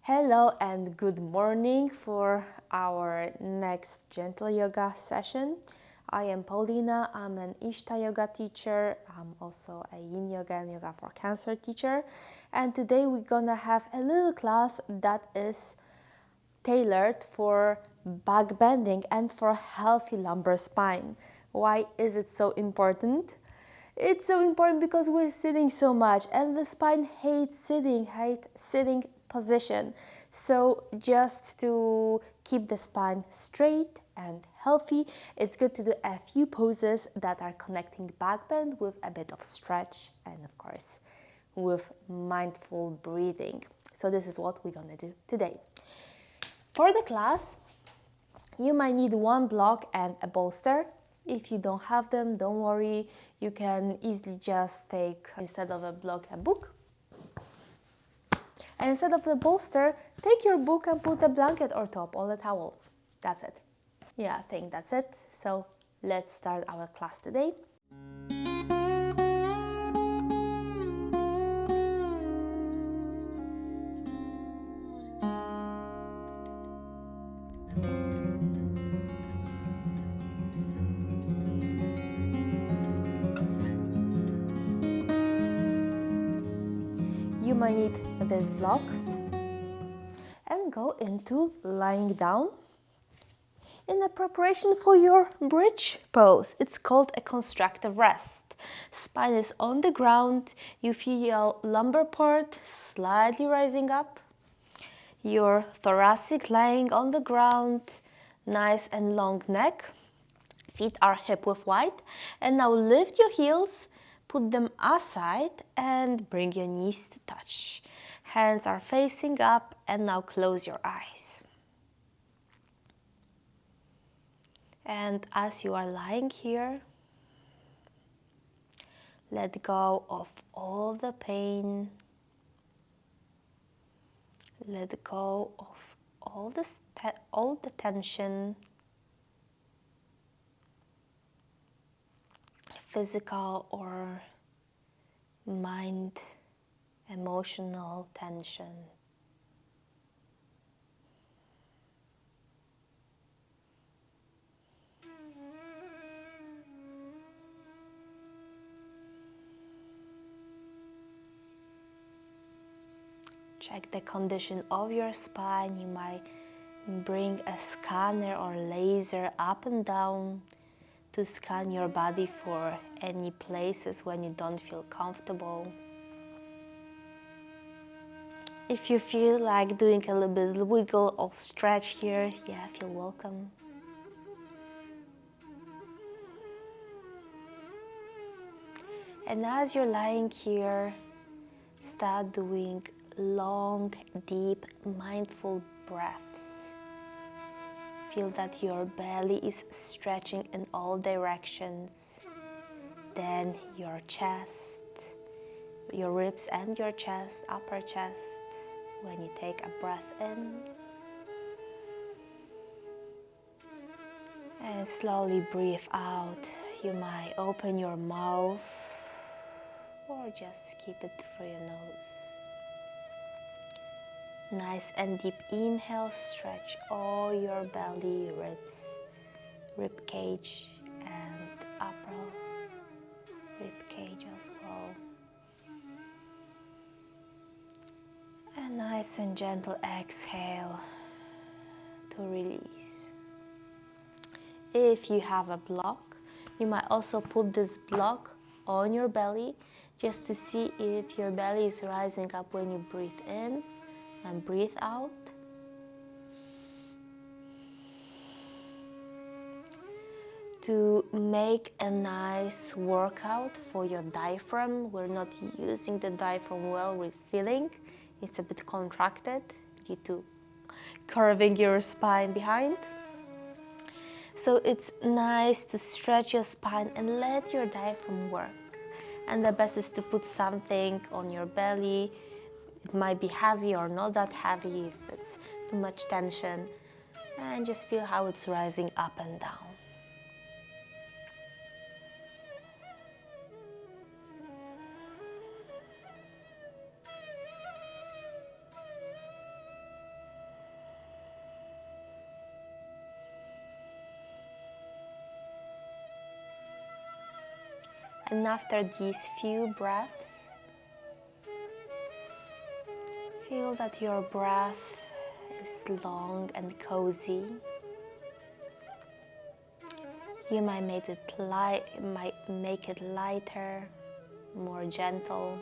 Hello and good morning for our next gentle yoga session. I am Paulina. I'm an Ishta yoga teacher. I'm also a yin yoga and yoga for cancer teacher. And today we're gonna have a little class that is tailored for back bending and for healthy lumbar spine. Why is it so important? It's so important because we're sitting so much and the spine hates sitting position. So just to keep the spine straight and healthy, it's good to do a few poses that are connecting back bend with a bit of stretch and of course with mindful breathing. So this is what we're gonna do today. For the class, you might need one block and a bolster. If you don't have them, don't worry. You can easily just take, instead of a block, a book. And instead of the bolster, take your book and put a blanket or top or a towel. That's it. Yeah, I think that's it. So let's start our class today. You might need this block and go into lying down in the preparation for your bridge pose. It's called a constructive rest. Spine is on the ground. You feel your lumbar part slightly rising up. Your thoracic lying on the ground, nice and long neck. Feet are hip width wide. And now lift your heels, put them aside and bring your knees to touch. Hands are facing up and now close your eyes. And as you are lying here, let go of all the pain. Let go of all the tension, physical or mind, emotional tension. Check the condition of your spine. You might bring a scanner or laser up and down to scan your body for any places when you don't feel comfortable. If you feel like doing a little bit of wiggle or stretch here, yeah, feel welcome. And as you're lying here, start doing long, deep, mindful breaths. Feel that your belly is stretching in all directions. Then your chest, your ribs and your chest, upper chest, when you take a breath in. And slowly breathe out. You might open your mouth or just keep it through your nose. Nice and deep inhale, stretch all your belly, ribs, rib cage and upper rib cage as well. And nice and gentle exhale to release. If you have a block, you might also put this block on your belly just to see if your belly is rising up when you breathe in and breathe out. To make a nice workout for your diaphragm, we're not using the diaphragm well with ceiling. It's a bit contracted due to curving your spine behind. So it's nice to stretch your spine and let your diaphragm work. And the best is to put something on your belly. It might be heavy or not that heavy if it's too much tension. And just feel how it's rising up and down. And after these few breaths, feel that your breath is long and cozy. You might make it lighter, more gentle.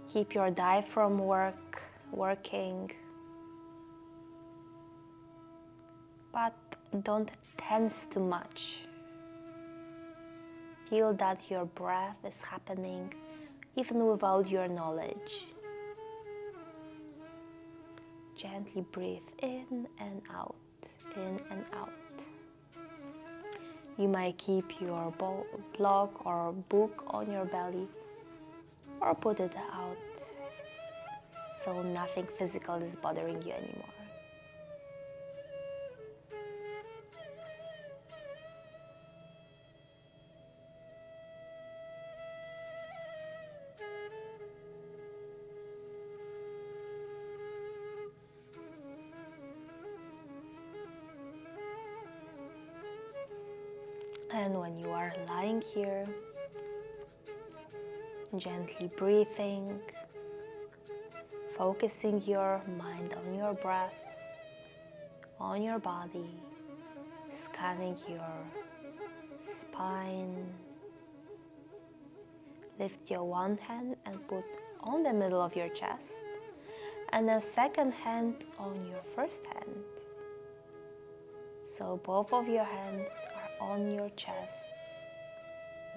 Keep your diaphragm working, but don't tense too much. Feel that your breath is happening even without your knowledge. Gently breathe in and out, in and out. You might keep your blog or book on your belly or put it out so nothing physical is bothering you anymore. And when you are lying here, gently breathing, focusing your mind on your breath, on your body, scanning your spine. Lift your one hand and put on the middle of your chest, and the second hand on your first hand. So both of your hands are on your chest,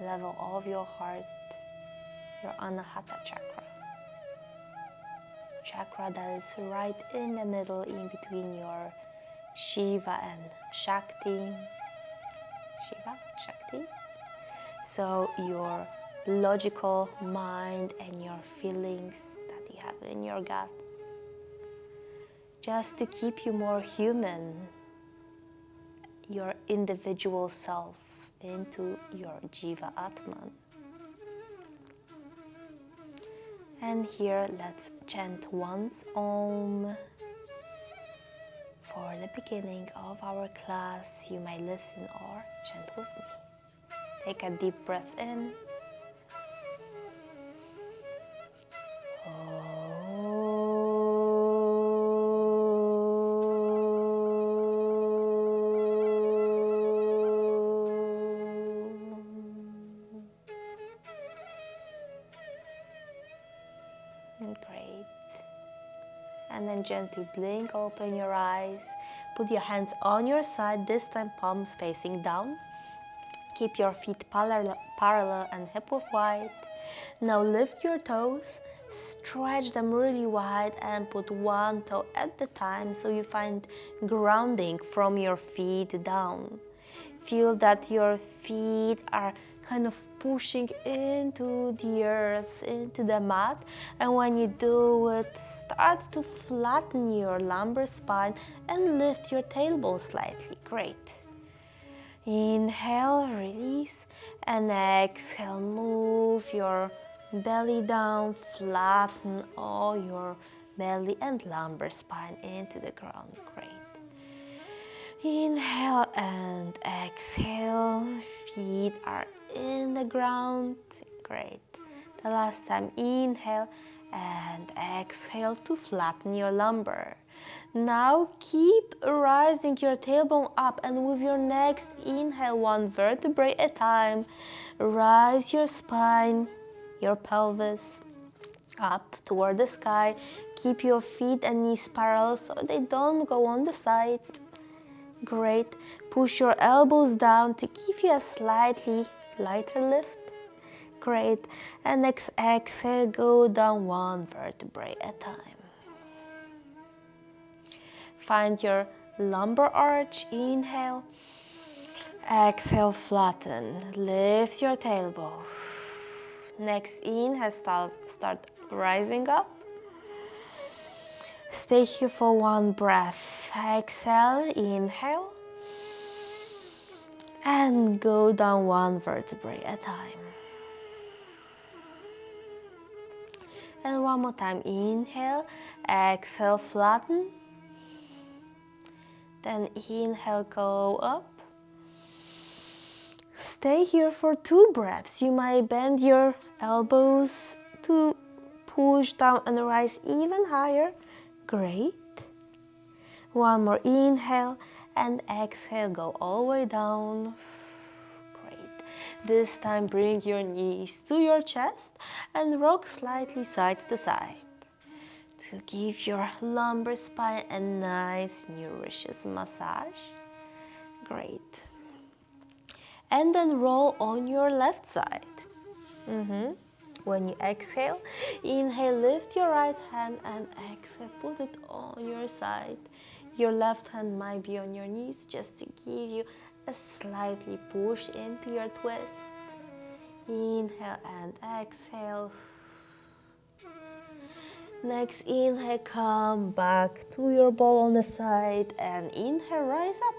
level of your heart, your Anahata chakra. Chakra that is right in the middle, in between your Shiva and Shakti. Shiva, Shakti. So your logical mind and your feelings that you have in your guts. Just to keep you more human, your individual self into your Jiva Atman. And here let's chant once Om. For the beginning of our class, you may listen or chant with me. Take a deep breath in. Great. And then gently blink, open your eyes. Put your hands on your side, this time palms facing down. Keep your feet parallel and hip-width wide. Now lift your toes, stretch them really wide and put one toe at a time so you find grounding from your feet down. Feel that your feet are kind of pushing into the earth, into the mat, and when you do it, start to flatten your lumbar spine and lift your tailbone slightly. Great. Inhale, release, and exhale, move your belly down, flatten all your belly and lumbar spine into the ground. Great. Inhale and exhale, feet are in the ground. Great. The last time, inhale and exhale to flatten your lumbar. Now keep rising your tailbone up, and with your next inhale, one vertebrae at a time, rise your spine, your pelvis up toward the sky. Keep your feet and knees parallel so they don't go on the side. Great. Push your elbows down to give you a slightly lighter lift. Great. And next exhale, go down one vertebrae at a time. Find your lumbar arch, inhale. Exhale, flatten. Lift your tailbone. Next inhale, start rising up. Stay here for one breath. Exhale, inhale. And go down one vertebrae at a time. And one more time, inhale. Exhale, flatten. Then inhale, go up. stay here for 2 breaths. You might bend your elbows to push down and rise even higher. Great. One more inhale and exhale, go all the way down. Great. This time bring your knees to your chest and rock slightly side to side to give your lumbar spine a nice, nourishes massage. Great. And then roll on your left side. When you exhale, inhale, lift your right hand and exhale, put it on your side. Your left hand might be on your knees just to give you a slightly push into your twist. Inhale and exhale. Next inhale, come back to your ball on the side and inhale, rise up.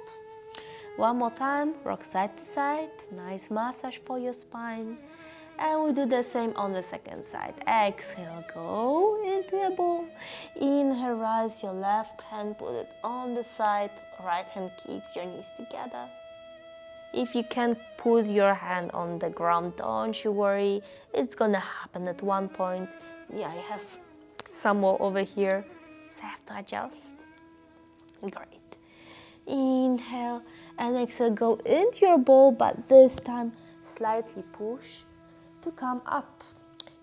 One more time, rock side to side, nice massage for your spine. And we do the same on the second side. Exhale, go into a ball. Inhale, rise your left hand, put it on the side. Right hand keeps your knees together. If you can't put your hand on the ground, don't you worry. It's gonna happen at one point. Yeah, I have some more over here, so I have to adjust. Great. Inhale and exhale, go into your ball, but this time slightly push to come up.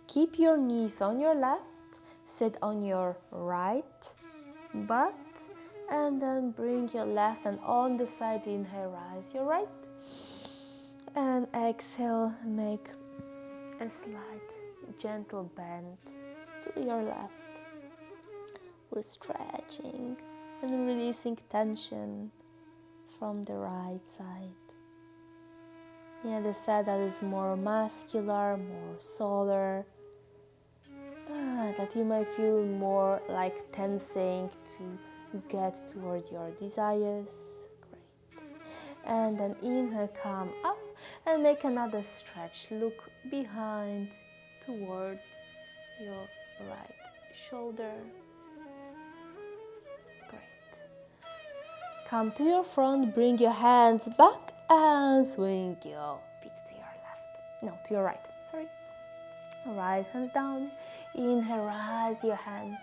Keep your knees on your left, sit on your right butt, and then bring your left hand on the side. Inhale, rise your right, and exhale, make a slight gentle bend to your left. We're stretching and releasing tension from the right side. Yeah, the side that is more muscular, more solar, that you may feel more like tensing to get toward your desires. Great. And then inhale, come up and make another stretch. Look behind toward your right shoulder. Great. Come to your front, bring your hands back and swing your feet to your left. No, to your right, sorry. Right hand down. Inhale, rise your hand.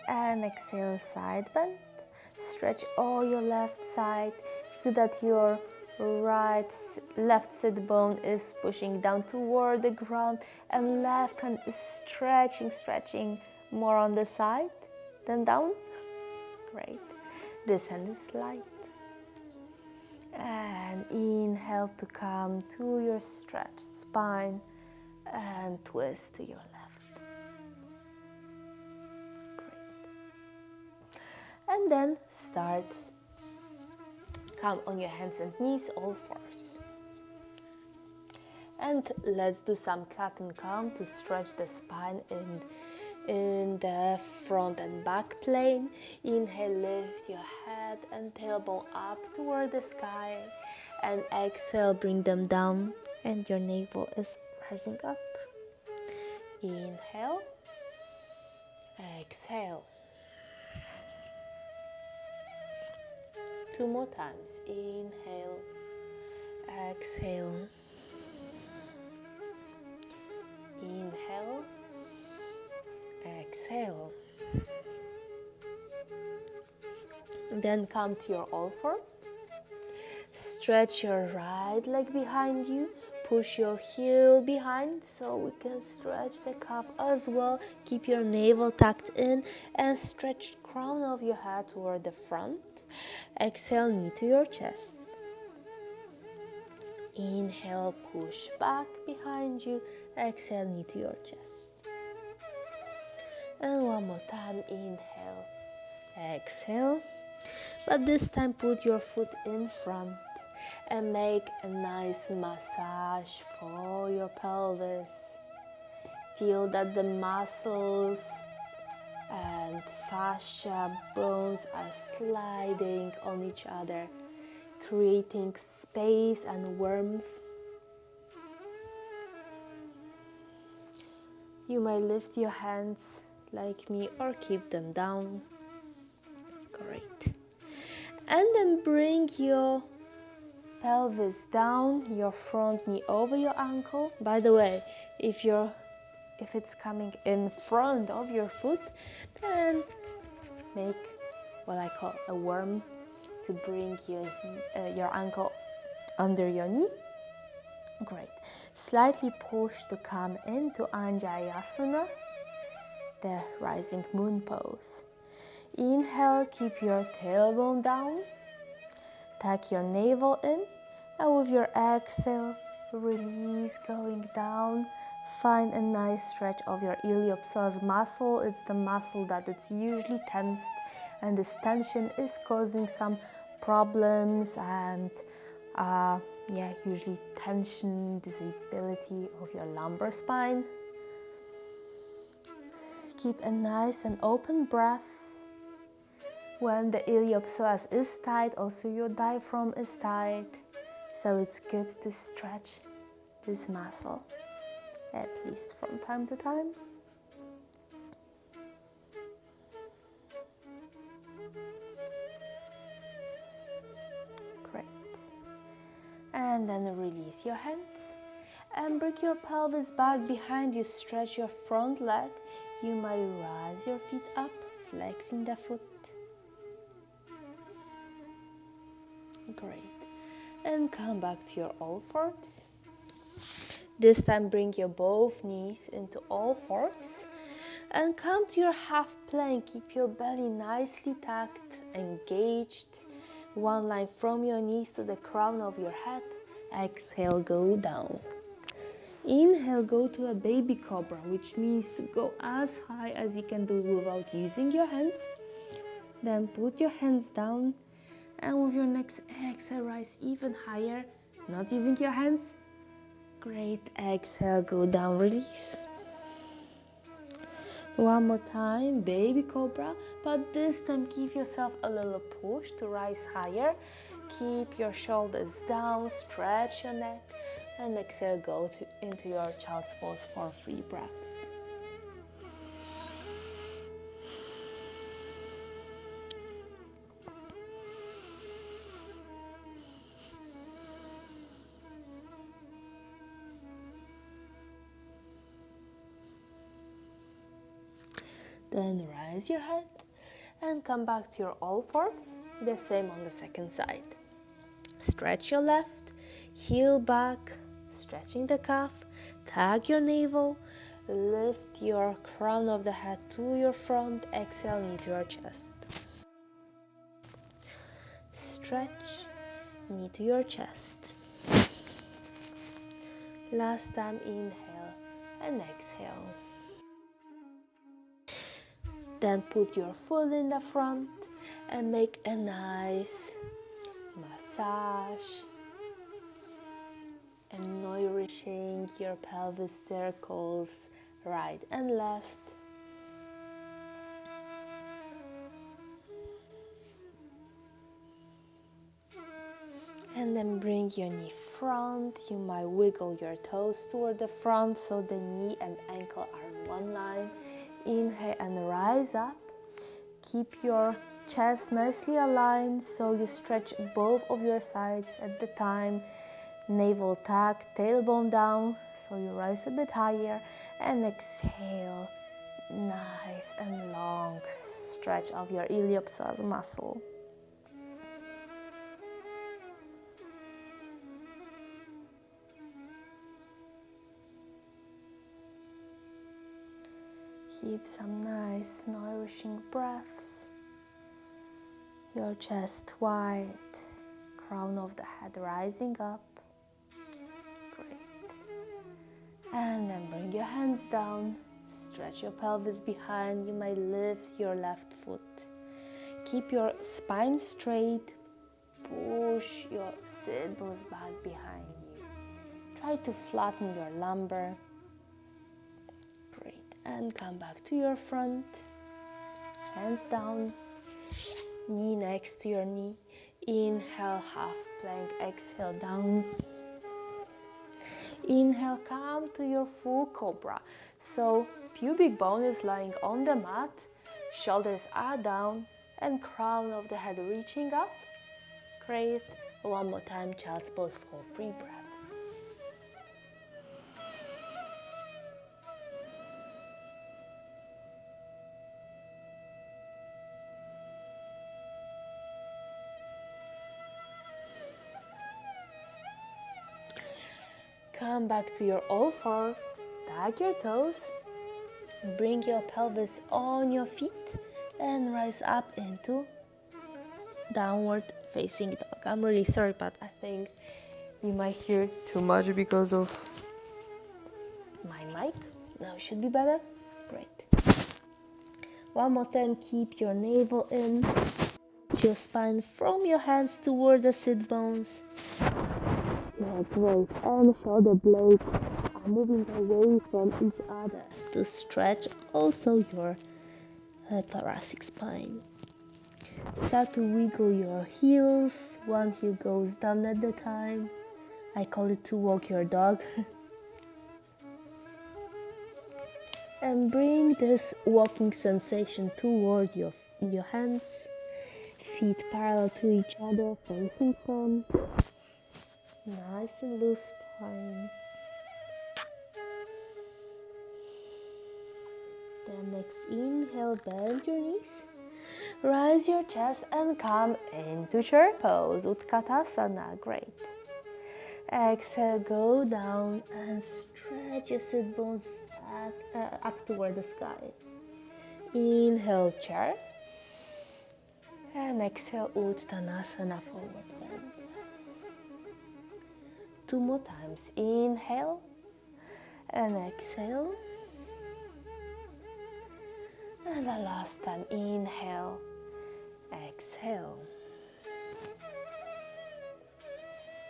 And exhale, side bend. Stretch all your left side. Feel that your left sit bone is pushing down toward the ground. And left hand is stretching more on the side than down. Great. This hand is light. And inhale to come to your stretched spine and twist to your left. Great. And then start. Come on your hands and knees, all fours. And let's do some cat and come to stretch the spine in the front and back plane. Inhale, lift your head and tailbone up toward the sky. And exhale, bring them down and your navel is rising up. Inhale, exhale. 2 more times. Inhale, exhale. Inhale, exhale. Then come to your all fours. Stretch your right leg behind you. Push your heel behind so we can stretch the calf as well. Keep your navel tucked in and stretch the crown of your head toward the front. Exhale, knee to your chest. Inhale, push back behind you. Exhale, knee to your chest. And one more time, inhale, exhale. But this time put your foot in front and make a nice massage for your pelvis. Feel that the muscles and fascia bones are sliding on each other, creating space and warmth. You may lift your hands like me or keep them down. Great. And then bring your pelvis down, your front knee over your ankle. By the way, if it's coming in front of your foot, then make what I call a worm to bring your ankle under your knee. Great. Slightly push to come into Anjayasana, the rising moon pose. Inhale, keep your tailbone down. Tuck your navel in, and with your exhale, release going down. Find a nice stretch of your iliopsoas muscle. It's the muscle that it's usually tensed, and this tension is causing some problems and usually tension, disability of your lumbar spine. Keep a nice and open breath. When the iliopsoas is tight, also your diaphragm is tight, so it's good to stretch this muscle, at least from time to time. Great. And then release your hands and bring your pelvis back behind you. Stretch your front leg. You might rise your feet up, flexing the foot. Great. And come back to your all fours. This time bring your both knees into all fours and come to your half plank. Keep your belly nicely tucked, engaged. One line from your knees to the crown of your head. Exhale, go down. Inhale, go to a baby cobra, which means to go as high as you can do without using your hands. Then put your hands down, and with your next exhale, rise even higher, not using your hands. Great. Exhale, go down, release. One more time, baby cobra, but this time give yourself a little push to rise higher. Keep your shoulders down, stretch your neck, and exhale, go into your child's pose for 3 breaths. Then rise your head and come back to your all fours. The same on the second side. Stretch your left, heel back, stretching the calf, tuck your navel, lift your crown of the head to your front, exhale, knee to your chest. Stretch, knee to your chest. Last time, inhale and exhale. Then put your foot in the front and make a nice massage and nourishing your pelvis circles right and left. And then bring your knee front. You might wiggle your toes toward the front so the knee and ankle are in one line. Inhale and rise up. Keep your chest nicely aligned so you stretch both of your sides at the time. Navel tuck, tailbone down so you rise a bit higher, and exhale. Nice and long stretch of your iliopsoas muscle. Keep some nice nourishing breaths. Your chest wide, crown of the head rising up. Great. And then bring your hands down. Stretch your pelvis behind. You might lift your left foot. Keep your spine straight. Push your sit bones back behind you. Try to flatten your lumbar. Great. And come back to your front. Hands down. Knee next to your knee. Inhale, half plank. Exhale, down. Inhale, come to your full cobra. So pubic bone is lying on the mat, shoulders are down, and crown of the head reaching up. Great. One more time, child's pose for 3 breaths. Come back to your all fours, tag your toes, bring your pelvis on your feet and rise up into downward facing dog. I'm really sorry, but I think you might hear too much because of my mic. Now it should be better. Great. One more time, keep your navel in, stretch your spine from your hands toward the sit bones. Yeah, great. And shoulder blades are moving away from each other to stretch also your thoracic spine. Start to wiggle your heels. One heel goes down at a time. I call it to walk your dog. And bring this walking sensation toward your hands. Feet parallel to each other, facing front. Nice and loose spine. Then next inhale, bend your knees. Rise your chest and come into chair pose, Utkatasana. Great. Exhale, go down and stretch your sit bones back, up toward the sky. Inhale, chair. And exhale, Uttanasana, forward bend. 2 more times. Inhale and exhale. And the last time, inhale, exhale.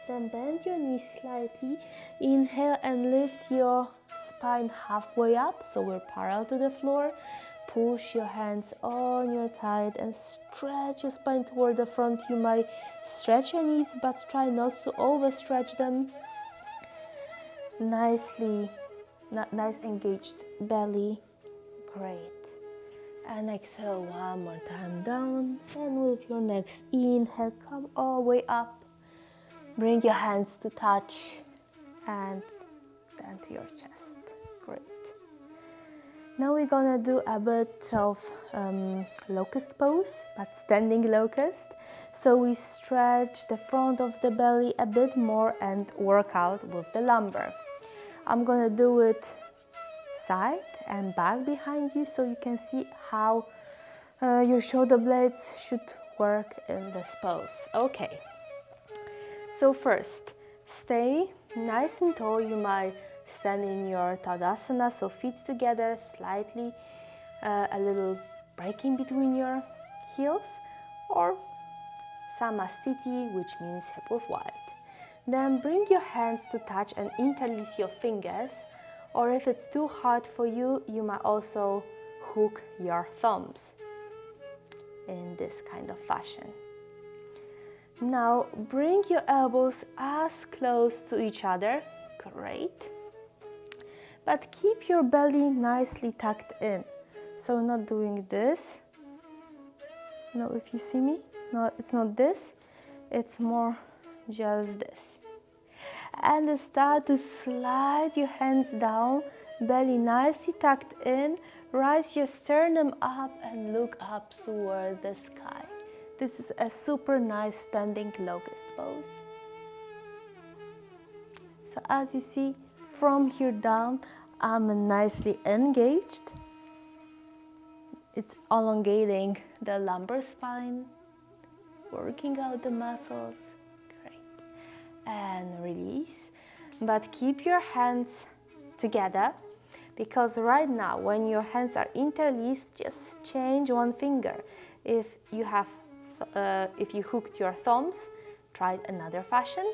Then bend your knees slightly. Inhale and lift your spine halfway up, so we're parallel to the floor. Push your hands on your thigh and stretch your spine toward the front. You might stretch your knees, but try not to overstretch them. Nice engaged belly. Great. And exhale one more time down. And with your next inhale, come all the way up. Bring your hands to touch and down to your chest. Great. Now we're gonna do a bit of locust pose, but standing locust. So we stretch the front of the belly a bit more and work out with the lumbar. I'm gonna do it side and back behind you so you can see how your shoulder blades should work in this pose. Okay. So first, stay nice and tall. You might stand in your Tadasana, so feet together, slightly a little breaking between your heels, or Samastiti, which means hip width wide. Then bring your hands to touch and interlace your fingers, or if it's too hard for you, you might also hook your thumbs in this kind of fashion. Now bring your elbows as close to each other. Great. But keep your belly nicely tucked in. So not doing this. No, if you see me, no, it's not this. It's more just this. And start to slide your hands down, belly nicely tucked in. Rise your sternum up and look up toward the sky. This is a super nice standing locust pose. So as you see, from here down, I'm nicely engaged. It's elongating the lumbar spine, working out the muscles. Great. And release. But keep your hands together, because right now, when your hands are interlaced, just change one finger. If you hooked your thumbs, try another fashion.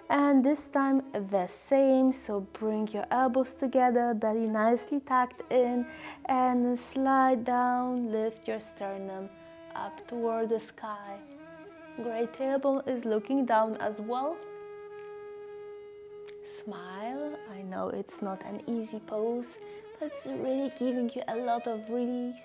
And this time the same, so bring your elbows together, belly nicely tucked in, and slide down, lift your sternum up toward the sky. Great, tailbone is looking down as well. Smile. I know it's not an easy pose, but it's really giving you a lot of release.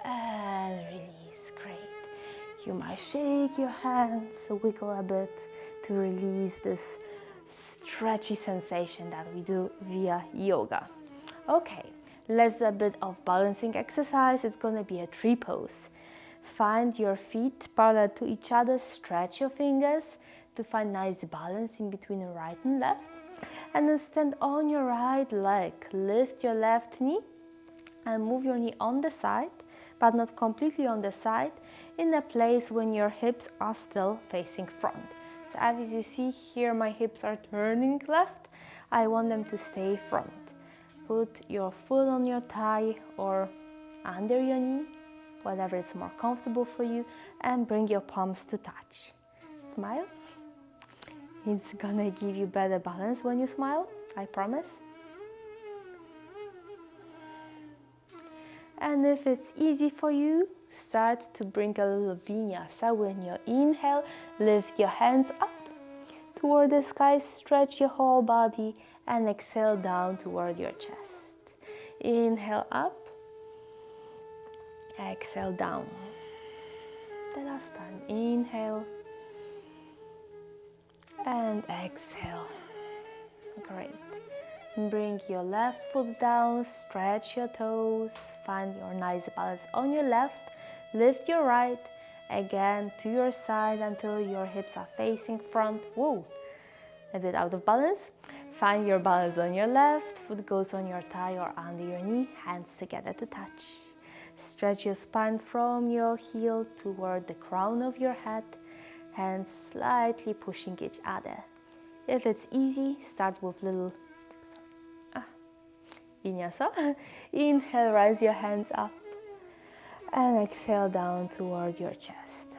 And release, great. You might shake your hands, wiggle a bit to release this stretchy sensation that we do via yoga. Okay, let's do a bit of balancing exercise. It's gonna be a tree pose. Find your feet parallel to each other, stretch your fingers to find nice balance in between right and left. And then stand on your right leg, lift your left knee and move your knee on the side, but not completely on the side, in a place when your hips are still facing front. So as you see here, my hips are turning left. I want them to stay front. Put your foot on your thigh or under your knee, whatever is more comfortable for you, and bring your palms to touch. Smile. It's gonna give you better balance when you smile, I promise. And if it's easy for you, start to bring a little vinyasa. When you inhale, lift your hands up toward the sky, stretch your whole body, and exhale down toward your chest. Inhale up, exhale down. The last time, inhale and exhale. Great. Bring your left foot down, stretch your toes, find your nice balance on your left, lift your right, again to your side until your hips are facing front. Whoa, a bit out of balance. Find your balance on your left, foot goes on your thigh or under your knee, hands together to touch. Stretch your spine from your heel toward the crown of your head, hands slightly pushing each other. If it's easy, start with little vinyasa. Inhale, rise your hands up and exhale down toward your chest.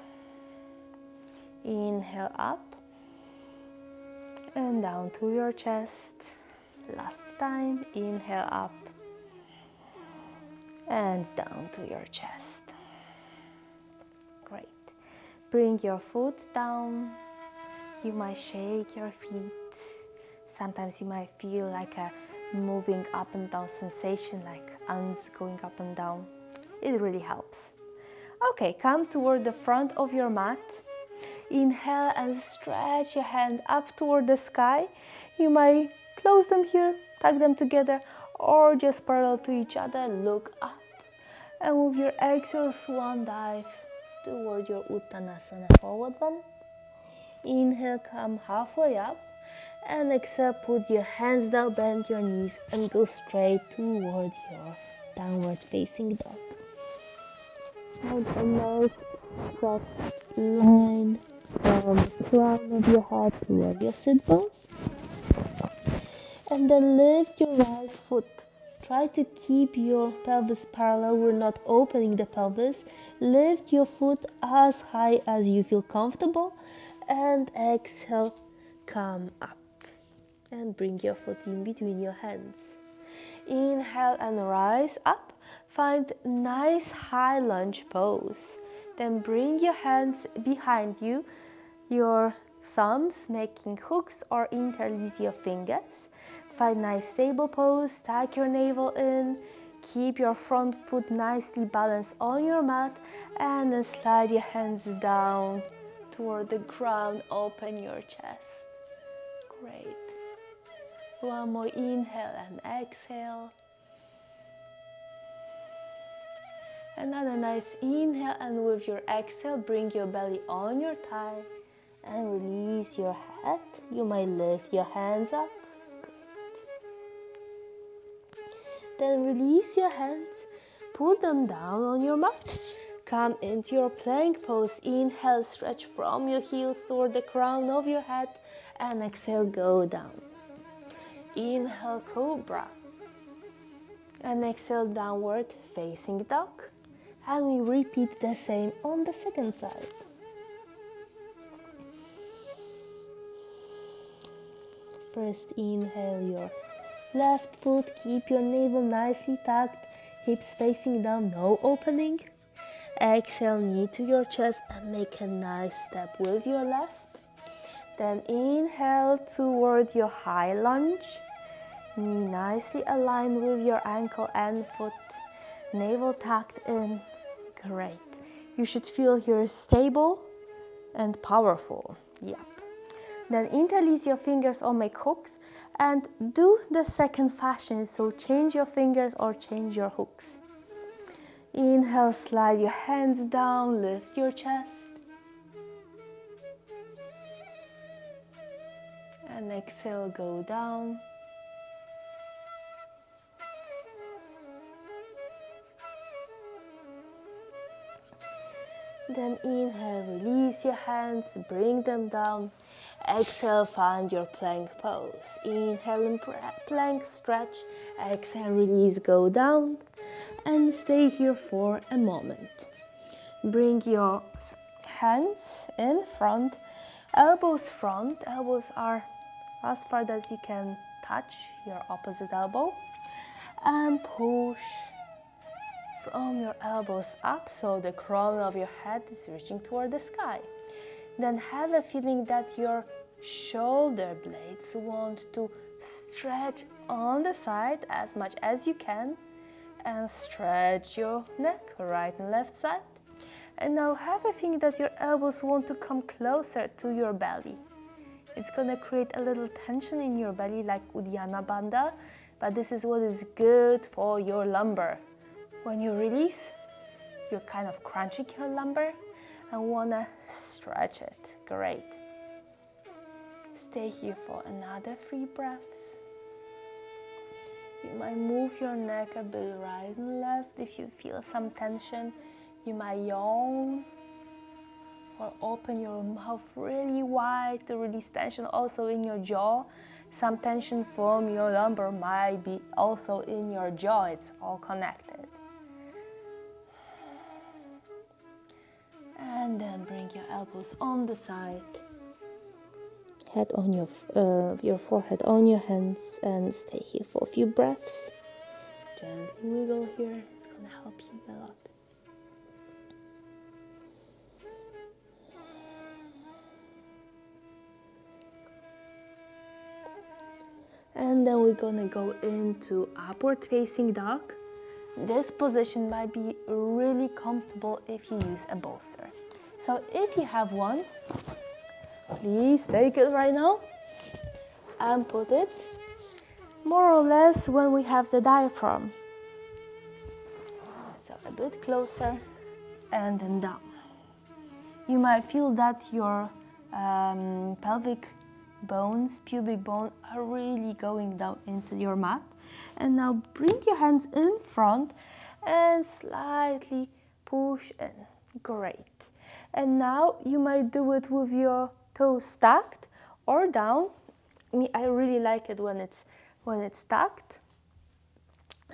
Inhale up and down to your chest. Last time, inhale up and down to your chest. Great. Bring your foot down. You might shake your feet. Sometimes you might feel like a moving up and down sensation, like arms going up and down. It really helps. Okay, come toward the front of your mat. Inhale and stretch your hand up toward the sky. You might close them here, tuck them together, or just parallel to each other. Look up. And with your exhale, swan dive toward your Uttanasana, forward one. Inhale, come halfway up. And exhale, put your hands down, bend your knees, and go straight toward your downward facing dog. And a nice cross line from the crown of your head toward your sit bones. And then lift your right foot. Try to keep your pelvis parallel. We're not opening the pelvis. Lift your foot as high as you feel comfortable. And exhale, come up. And bring your foot in between your hands. Inhale and rise up. Find nice high lunge pose. Then bring your hands behind you, your thumbs making hooks or interlace your fingers. Find nice stable pose, tuck your navel in, keep your front foot nicely balanced on your mat, and then slide your hands down toward the ground, open your chest. Great. One more inhale and exhale. Another nice inhale, and with your exhale, bring your belly on your thigh and release your head. You might lift your hands up. Then release your hands, put them down on your mat. Come into your plank pose. Inhale, stretch from your heels toward the crown of your head, and exhale, go down. Inhale, cobra, and exhale, downward facing dog. And we repeat the same on the second side. First, inhale your left foot, keep your navel nicely tucked, hips facing down, no opening. Exhale, knee to your chest and make a nice step with your left. Then inhale toward your high lunge. Knee nicely aligned with your ankle and foot. Navel tucked in. Great. You should feel here stable and powerful. Yep. Then interlace your fingers or make hooks and do the second fashion. So change your fingers or change your hooks. Inhale, slide your hands down, lift your chest. And exhale, go down. Then inhale, release your hands, bring them down. Exhale, find your plank pose. Inhale in plank, stretch. Exhale, release, go down. And stay here for a moment. Bring your hands in front, elbows front. Elbows are as far as you can touch your opposite elbow. And push from your elbows up so the crown of your head is reaching toward the sky. Then have a feeling that your shoulder blades want to stretch on the side as much as you can and stretch your neck, right and left side. And now have a feeling that your elbows want to come closer to your belly. It's gonna create a little tension in your belly like Uddiyana Bandha, but this is what is good for your lumbar. When you release, you're kind of crunching your lumbar and wanna stretch it. Great. Stay here for another 3 breaths. You might move your neck a bit right and left if you feel some tension. You might yawn or open your mouth really wide to release tension also in your jaw. Some tension from your lumbar might be also in your jaw. It's all connected. And then bring your elbows on the side. Head on your forehead on your hands and stay here for a few breaths. Gently wiggle here. It's gonna help you a lot. And then we're gonna go into upward facing dog. This position might be really comfortable if you use a bolster. So if you have one, please take it right now and put it more or less when we have the diaphragm. So a bit closer and then down. You might feel that your pelvic bones, pubic bone are really going down into your mat. And now bring your hands in front and slightly push in. Great. And now you might do it with your toes stacked or down. I really like it when it's stacked.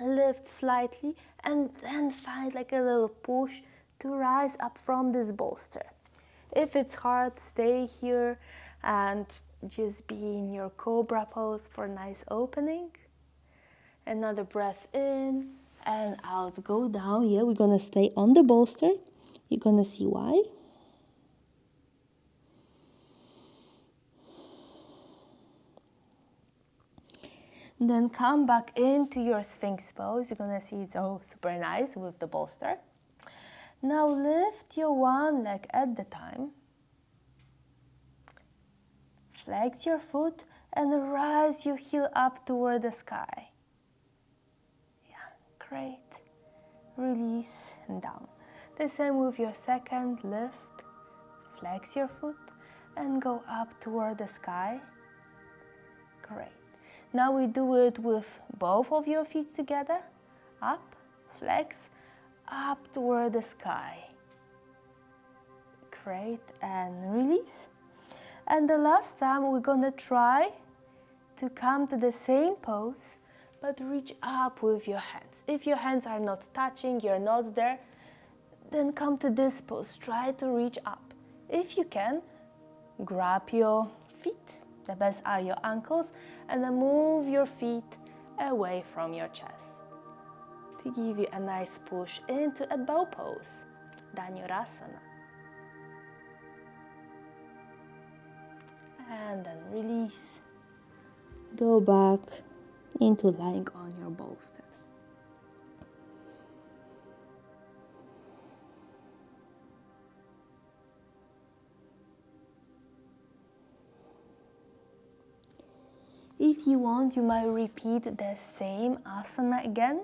Lift slightly and then find like a little push to rise up from this bolster. If it's hard, stay here and just be in your cobra pose for a nice opening. Another breath in and out, go down. Yeah, we're gonna stay on the bolster. You're gonna see why. Then come back into your Sphinx pose. You're gonna see it's all super nice with the bolster. Now lift your one leg at the time. Flex your foot and rise your heel up toward the sky. Yeah, great. Release and down. The same with your second lift. Flex your foot and go up toward the sky. Great. Now we do it with both of your feet together. Up, flex, up toward the sky. Great, and release. And the last time we're gonna try to come to the same pose, but reach up with your hands. If your hands are not touching, you're not there, then come to this pose. Try to reach up. If you can, grab your feet. The best are your ankles, and then move your feet away from your chest to give you a nice push into a bow pose, Dhanurasana. And then release. Go back into lying on your bolster. If you want, you might repeat the same asana again.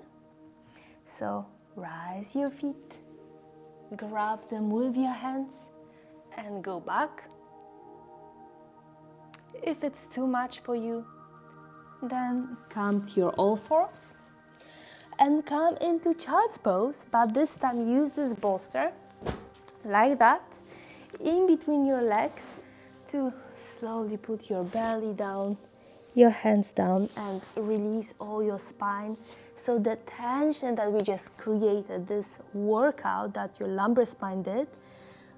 So rise your feet, grab them with your hands and go back. If it's too much for you, then come to your all fours and come into child's pose, but this time use this bolster like that in between your legs to slowly put your belly down, your hands down, and release all your spine. So the tension that we just created, this workout that your lumbar spine did,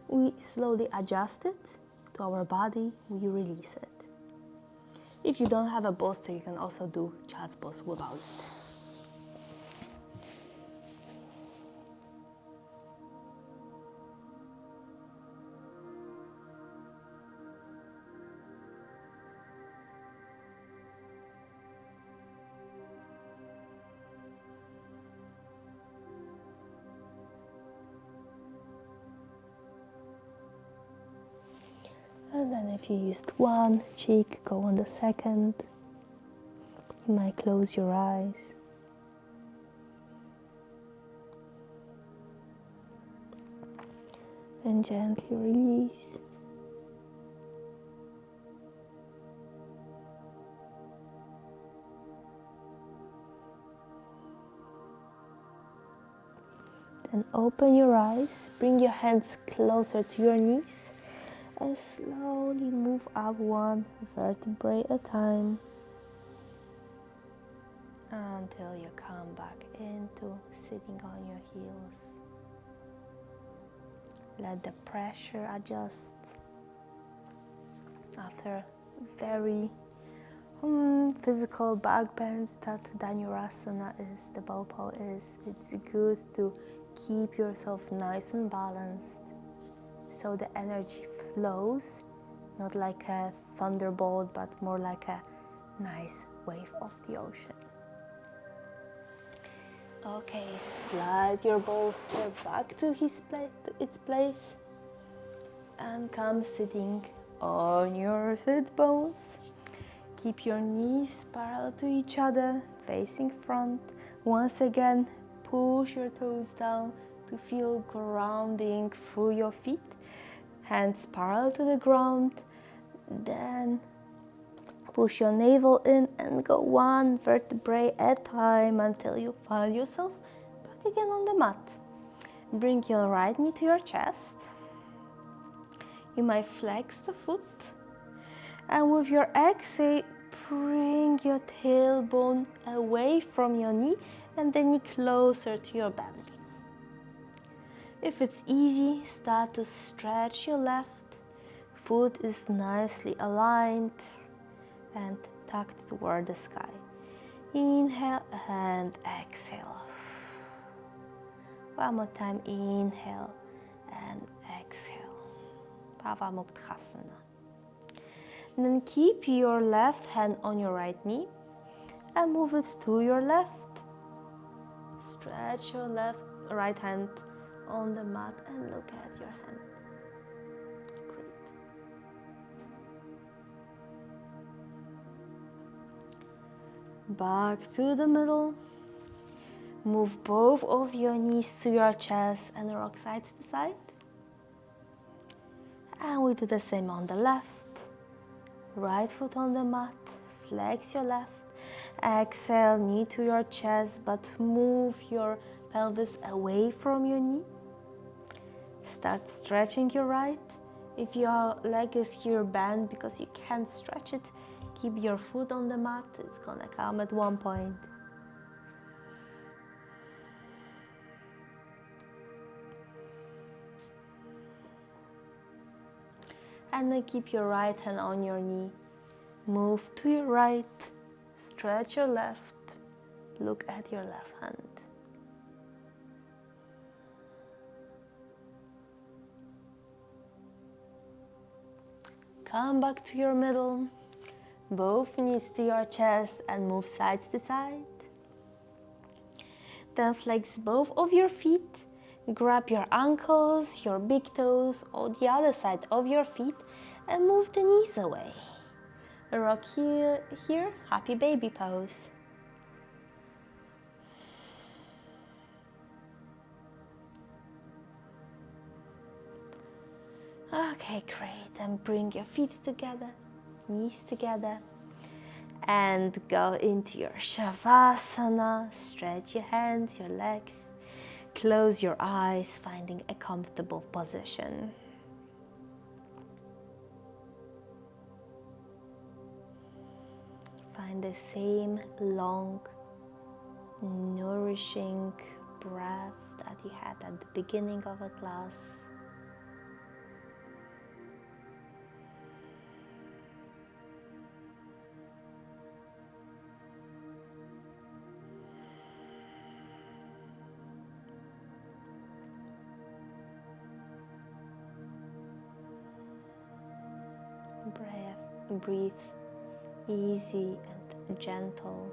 we slowly adjust it to our body, we release it. If you don't have a bolster, you can also do child's pose without it. And then if you used one cheek, go on the second. You might close your eyes. And gently release. Then open your eyes, bring your hands closer to your knees, and slowly move up one vertebrae at a time until you come back into sitting on your heels. Let the pressure adjust. After very physical back bends that Dhanurasana is, the bow pose is, it's good to keep yourself nice and balanced so the energy flows, not like a thunderbolt, but more like a nice wave of the ocean. Okay, slide your bolster back to its place and come sitting on your sit bones. Keep your knees parallel to each other, facing front. Once again, push your toes down to feel grounding through your feet. Hands parallel to the ground. Then push your navel in and go one vertebrae at a time until you find yourself back again on the mat. Bring your right knee to your chest. You might flex the foot. And with your exhale, bring your tailbone away from your knee and the knee closer to your belly. If it's easy, start to stretch your left. Foot is nicely aligned and tucked toward the sky. Inhale and exhale. One more time, inhale and exhale. Pavamuktkhasana. And then keep your left hand on your right knee and move it to your left. Stretch your right hand on the mat and look at your hand. Great. Back to the middle. Move both of your knees to your chest and rock side to side. And we do the same on the left. Right foot on the mat, flex your left. Exhale, knee to your chest, but move your pelvis away from your knee. Start stretching your right. If your leg is here bent because you can't stretch it, keep your foot on the mat. It's gonna come at one point. And then keep your right hand on your knee. Move to your right, stretch your left, look at your left hand. Come back to your middle, both knees to your chest and move side to side. Then flex both of your feet. Grab your ankles, your big toes, or the other side of your feet and move the knees away. Rock here, happy baby pose. Okay, great. And bring your feet together, knees together, and go into your Shavasana. Stretch your hands, your legs. Close your eyes, finding a comfortable position. Find the same long, nourishing breath that you had at the beginning of a class. Breathe easy and gentle.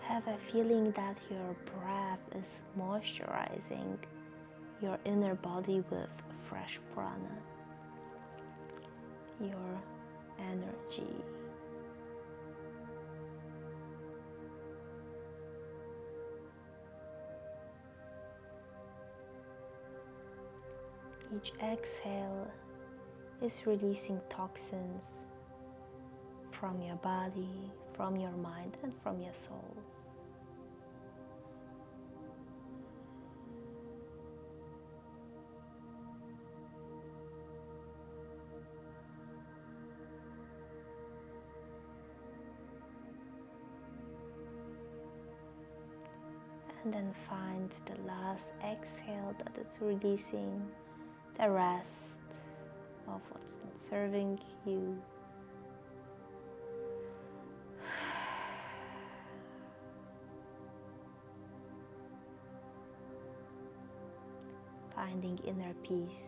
Have a feeling that your breath is moisturizing your inner body with fresh prana, your energy. Each exhale is releasing toxins from your body, from your mind, and from your soul. And then find the last exhale that is releasing the rest of what's not serving you. Finding inner peace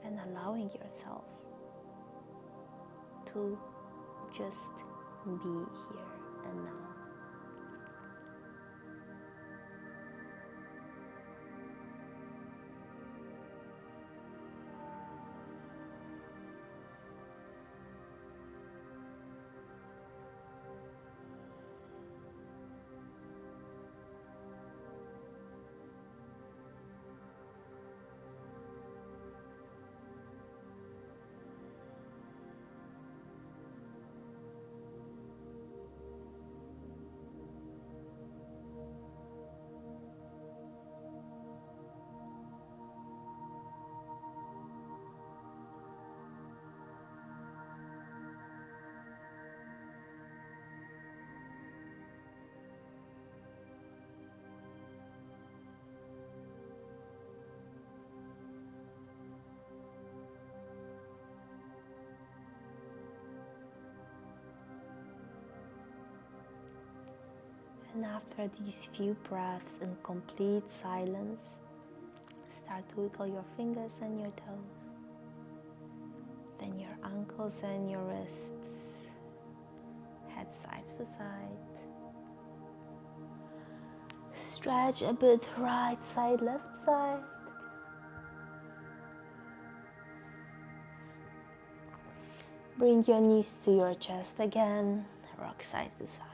and allowing yourself to just be here and now. And after these few breaths in complete silence, start to wiggle your fingers and your toes, then your ankles and your wrists, head side to side. Stretch a bit right side, left side. Bring your knees to your chest again, rock side to side.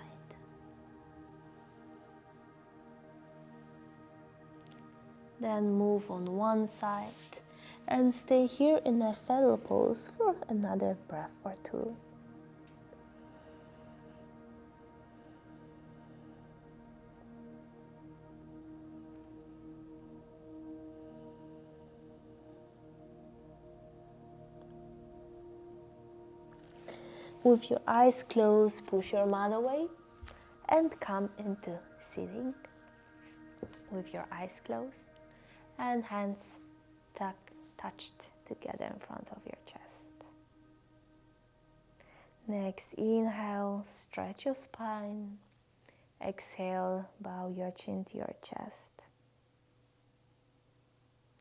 Then move on one side and stay here in a fetal pose for another breath or two. With your eyes closed, push your mat away and come into sitting with your eyes closed and hands touched together in front of your chest. Next, inhale, stretch your spine. Exhale, bow your chin to your chest.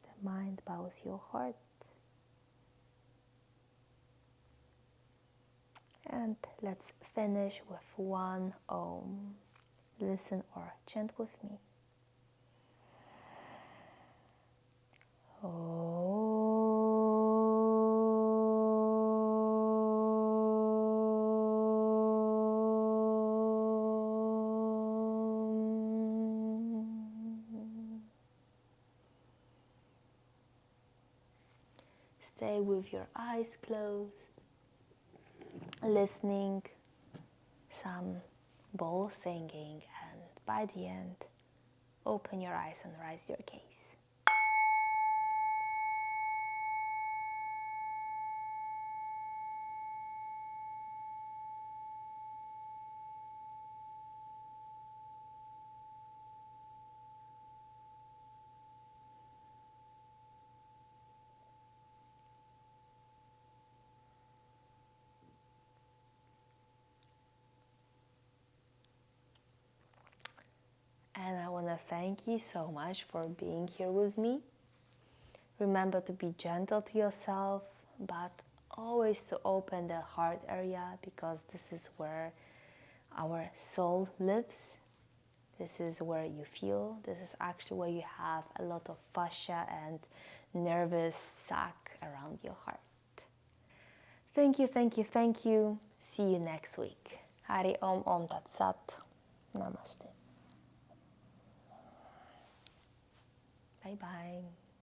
The mind bows your heart. And let's finish with one Om. Listen or chant with me. Stay with your eyes closed, listening, some bowl singing, and by the end, open your eyes and raise your gaze. And I want to thank you so much for being here with me. Remember to be gentle to yourself, but always to open the heart area, because this is where our soul lives. This is where you feel. This is actually where you have a lot of fascia and nervous sac around your heart. Thank you, thank you, thank you. See you next week. Hari Om Om Tat Sat. Namaste. Bye bye.